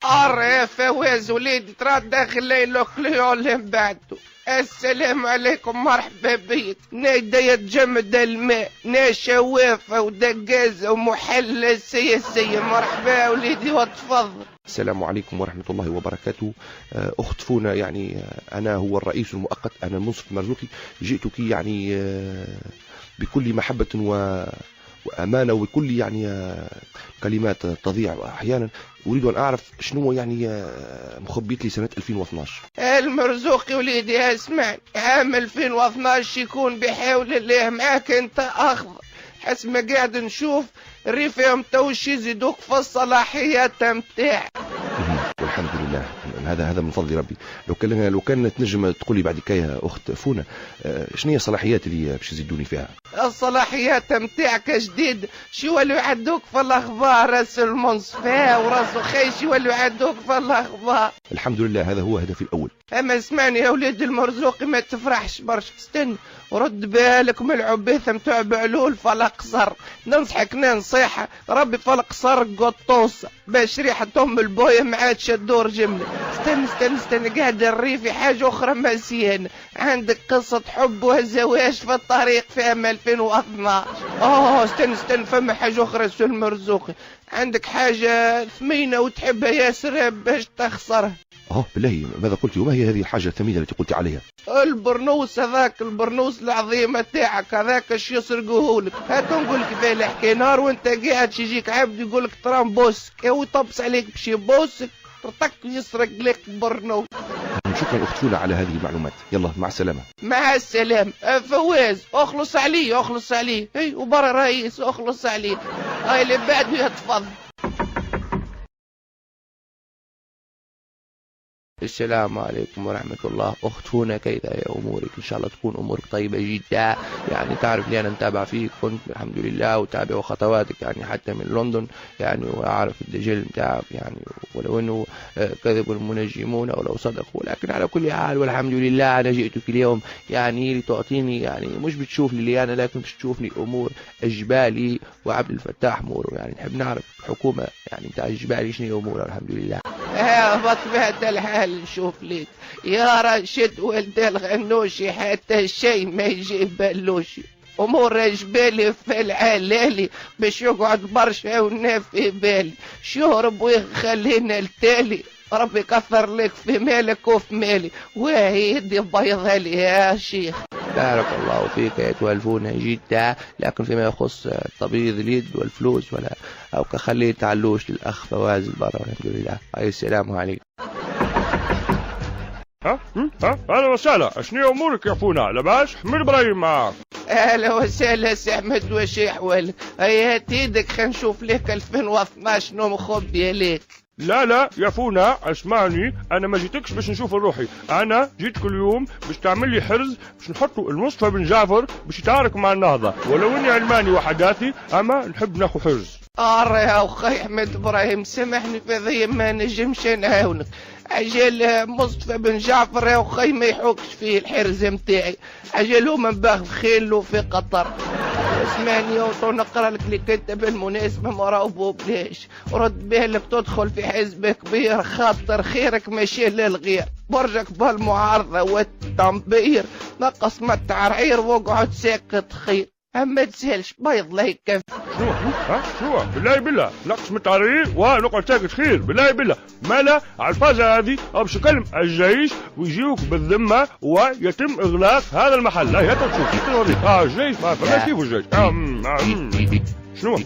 يا فواز وليدي ترى داخل ليلو كليون اللي بعده. السلام عليكم، مرحبا بيك. نايدا يتجمد الماء، شوافة ودقازة ومحلة سياسية. مرحبا وليدي وتفضل. السلام عليكم ورحمة الله وبركاته. أخت فونا، يعني أنا هو الرئيس المؤقت، أنا المنصف المرزوقي. جئتك يعني بكل محبة وأمانة وبكل يعني كلمات تضيع أحيانا. أريد أن أعرف شنو يعني مخبيت لي سنة 2012. المرزوقي وليدي اسمعني، عام 2012 يكون بحول الله معاك أنت أخضر. حسب ما قاعد نشوف الريفهم توش يزيدوك في الصلاحيات متاعك. والحمد لله، هذا من فضل ربي. لو كان تنجم تقول لي بعد يا اخت فونا شنو هي الصلاحيات اللي باش يزيدوني فيها؟ الصلاحيات متاعك جديد شو يولوا يعدوك في الاخبار، راس المنصفى وراسو خيش يولوا يعدوك في الاخبار. الحمد لله، هذا هو هدفي الاول. اما اسمعني يا وليد المرزوقي، ما تفرحش برشا، استنى ورد بالك من العبيثه متاع بعلول في القصر. ننصحك نصيحه، ربي في القصر قطوسه باش ريحه ام البويه ما عادش تدور جمله. استنى قاعد الريفي حاجه اخرى مزيانه. عندك قصه حب وزواج في الطريق في عام 2012. استنى فما حاجه اخرى سو المرزوقي، عندك حاجه ثمينه وتحبها ياسر باش تخسرها. بالله ماذا قلت؟ وما هي هذه الحاجة الثمينة التي قلت عليها؟ البرنوس هذاك، البرنوس العظيمة تاعك هذاك اش يسرقوهولك. هات نقولك فيه الحكاية، نهار وانت قاعد يجيك عبد يقولك ترى نبوسك، ويطبس عليك باش يبوسك طق يسرق لك برنوس. شكرا اخت فولا على هذه المعلومات. يلا مع السلامة. مع السلامة. فواز اخلص عليه. وبرا رئيس اخلص عليه. هاي اللي بعده يتفضل. السلام عليكم ورحمة الله. أخت فونا كيف هي أمورك؟ إن شاء الله تكون أمورك طيبة جدا. يعني تعرف لي أنا نتابع فيك، كنت الحمد لله وتابع خطواتك يعني حتى من لندن يعني، وأعرف الدجل نتاعك يعني، ولو أنه كذب المنجمون ولو صدقوا، لكن على كل حال والحمد لله أنا جئتك اليوم يعني لتعطيني يعني مش بتشوف لي أنا، لكن بتشوفني أمور الجبالي وعبد الفتاح أموره. يعني نحب نعرف الحكومة يعني نتاع الجبالي شنو أمورها. الحمد لله. بطبيعة الحال نشوف ليك يا راشد ولد الغنوشي، حتى شيء ما يجي بلوشي. امور جبالي في العلالي باش يقعد برشا ونافي بالي، شهرب ويخلينا التالي. ربي يكثر لك في مالك وفي مالي، وهي يدي بيضة لي يا شيخ. بارك الله فيك يتوالفون جدا، لكن فيما يخص تبييض اليد والفلوس ولا أو كخليه تعلوش للأخ فواز البرا والحمد لله. السلام عليكم. اهلا وسهلا، شنو امورك يا فونا؟ لاباس؟ حمد ابراهيم معاك. اهلا وسهلا سي احمد، واش يحوالك؟ هيا هات ايدك خلينا نشوف لك 2012 شنو مخبي عليك. لا يا فونا اسمعني، انا ما جيتكش باش نشوف روحي، انا جيتك اليوم باش تعمل لي حرز باش نحطوا المصطفى بن جعفر باش يتعارك مع النهضه، ولو اني علماني وحداثي اما نحب ناخذ حرز. يا اخي احمد ابراهيم سامحني في ذي ما نجمش نعاونك. عجل مصطفى بن جعفر يا اخي ما يحوكش فيه الحرز متاعي، عجل هو من باغ خيله في قطر. اسمعني ونقرا لك اللي كتب بالمناسبه مراوبو بلاش، ورد بالك تدخل في حزب كبير خاطر خيرك ماشي للغير، برجك بالمعارضه والتنبير نقص من التعرعير واقعد ساكت خير. اما تسالش بيض لا يكفي. شو بالله نقص من التعرير ونقعد ساكت خير؟ بالله مالا على الفازة هذه باش نكلم الجيش ويجيوك بالذمة ويتم إغلاق هذا المحل. لا يا تشوف الجيش ما فهمت كيف الجيش. شنو